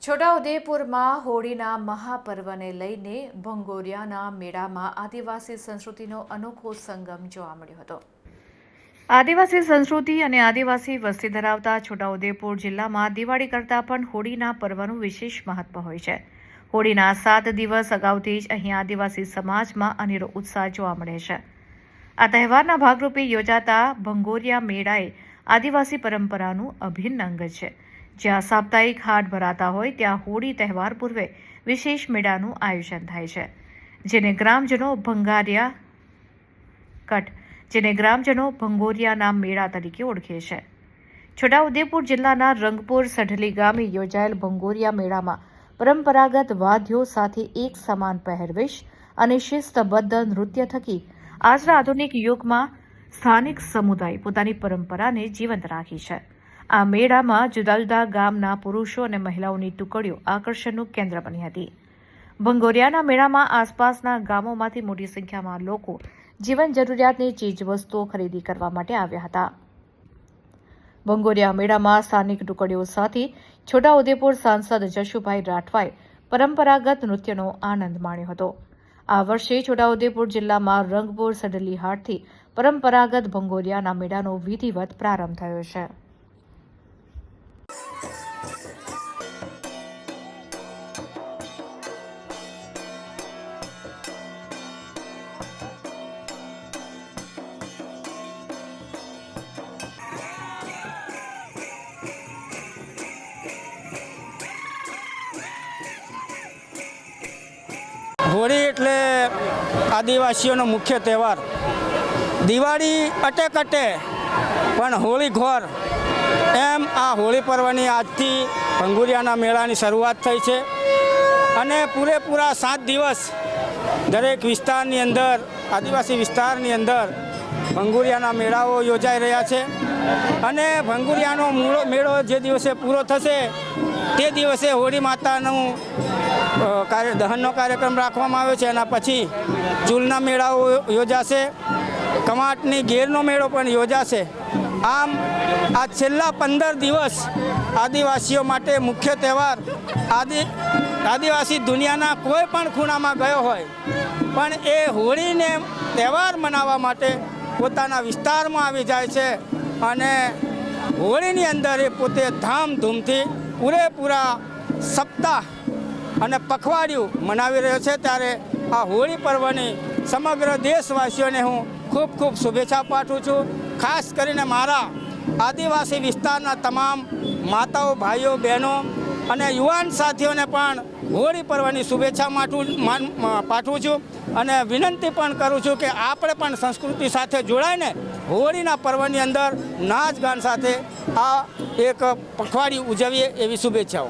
છોટાઉદેપુરમાં હોળીના મહાપર્વને લઈને ભંગોરિયાના મેળામાં આદિવાસી સંસ્કૃતિનો અનોખો સંગમ જોવા મળ્યો હતો। આદિવાસી સંસ્કૃતિ અને આદિવાસી વસ્તી ધરાવતા છોટાઉદેપુર જિલ્લામાં દિવાળી કરતાં પણ હોળીના પર્વનું વિશેષ મહત્વ હોય છે। હોળીના 7 દિવસ અગાઉથી જ અહીં આદિવાસી સમાજમાં અનેરો ઉત્સાહ જોવા મળે છે। આ તહેવારના ભાગરૂપે યોજાતા ભંગોરિયા મેળાએ આદિવાસી પરંપરાનું અભિન્ન અંગ છે। જ્યાં સાપ્તાહિક હાટ ભરાતા હોય ત્યાં હોળી તહેવાર પૂર્વે વિશેષ મેળાનું આયોજન થાય છે, જેને ગ્રામજનો ભંગોરિયાના મેળા તરીકે ઓળખે છે। છોટાઉદેપુર જિલ્લાના રંગપુર સઢલી ગામે યોજાયેલ ભંગોરિયા મેળામાં પરંપરાગત વાદ્યો સાથે એક સમાન પહેરવેશ અને શિસ્તબદ્ધ નૃત્ય થકી આજના આધુનિક યુગમાં સ્થાનિક સમુદાય પોતાની પરંપરાને જીવંત રાખી છે। આ મેળામાં જુદા જુદા ગામના પુરુષો અને મહિલાઓની ટુકડીઓ આકર્ષણનું કેન્દ્ર બની હતી। ભંગોરિયાના મેળામાં આસપાસના ગામોમાંથી મોટી સંખ્યામાં લોકો જીવન જરૂરિયાતની ચીજવસ્તુઓ ખરીદી કરવા માટે આવ્યા હતા। ભંગોરિયા મેળામાં સ્થાનિક ટુકડીઓ સાથે છોટાઉદેપુર સાંસદ જશુભાઈ રાઠવાએ પરંપરાગત નૃત્યનો આનંદ માણ્યો હતો। આ વર્ષે છોટાઉદેપુર જિલ્લામાં રંગપુર સડલી હાટથી પરંપરાગત ભંગોરિયાના મેળાનો વિધિવત પ્રારંભ થયો છે। હોળી એટલે આદિવાસીઓનો મુખ્ય તહેવાર। દિવાળી અટે પણ હોળી ઘોર એમ આ હોળી પર્વની આજથી ભંગોરિયાના મેળાની શરૂઆત થઈ છે અને પૂરેપૂરા 7 દિવસ દરેક વિસ્તારની અંદર આદિવાસી વિસ્તારની અંદર ભંગોરિયાના મેળાઓ યોજાઈ રહ્યા છે અને ભંગોરિયાનો મેળો જે દિવસે પૂરો થશે તે દિવસે હોળી માતાનું દહનનો કાર્યક્રમ રાખવામાં આવ્યો છે। એના પછી ચૂલના મેળાઓ યોજાશે, કમાટની ઘેરનો મેળો પણ યોજાશે। આમ આ છેલ્લા 15 દિવસ આદિવાસીઓ માટે મુખ્ય તહેવાર। આદિવાસી દુનિયાના કોઈ પણ ખૂણામાં ગયો હોય પણ એ હોળીને તહેવાર મનાવવા માટે પોતાના વિસ્તારમાં આવી જાય છે અને હોળીની અંદર એ પોતે ધામધૂમથી પૂરેપૂરા સપ્તાહ અને પખવાડિયું મનાવી રહ્યો છે। ત્યારે આ હોળી પર્વની સમગ્ર દેશવાસીઓને હું ખૂબ ખૂબ શુભેચ્છા પાઠવું છું। ખાસ કરીને મારા આદિવાસી વિસ્તારના તમામ માતાઓ, ભાઈઓ, બહેનો અને યુવાન સાથીઓને પણ હોળી પર્વની શુભેચ્છા પાઠવું છું અને વિનંતી પણ કરું છું કે આપણે પણ સંસ્કૃતિ સાથે જોડાઈને હોળીના પર્વની અંદર નાચ ગાન સાથે આ એક પખવાડિયું ઉજવીએ એવી શુભેચ્છાઓ।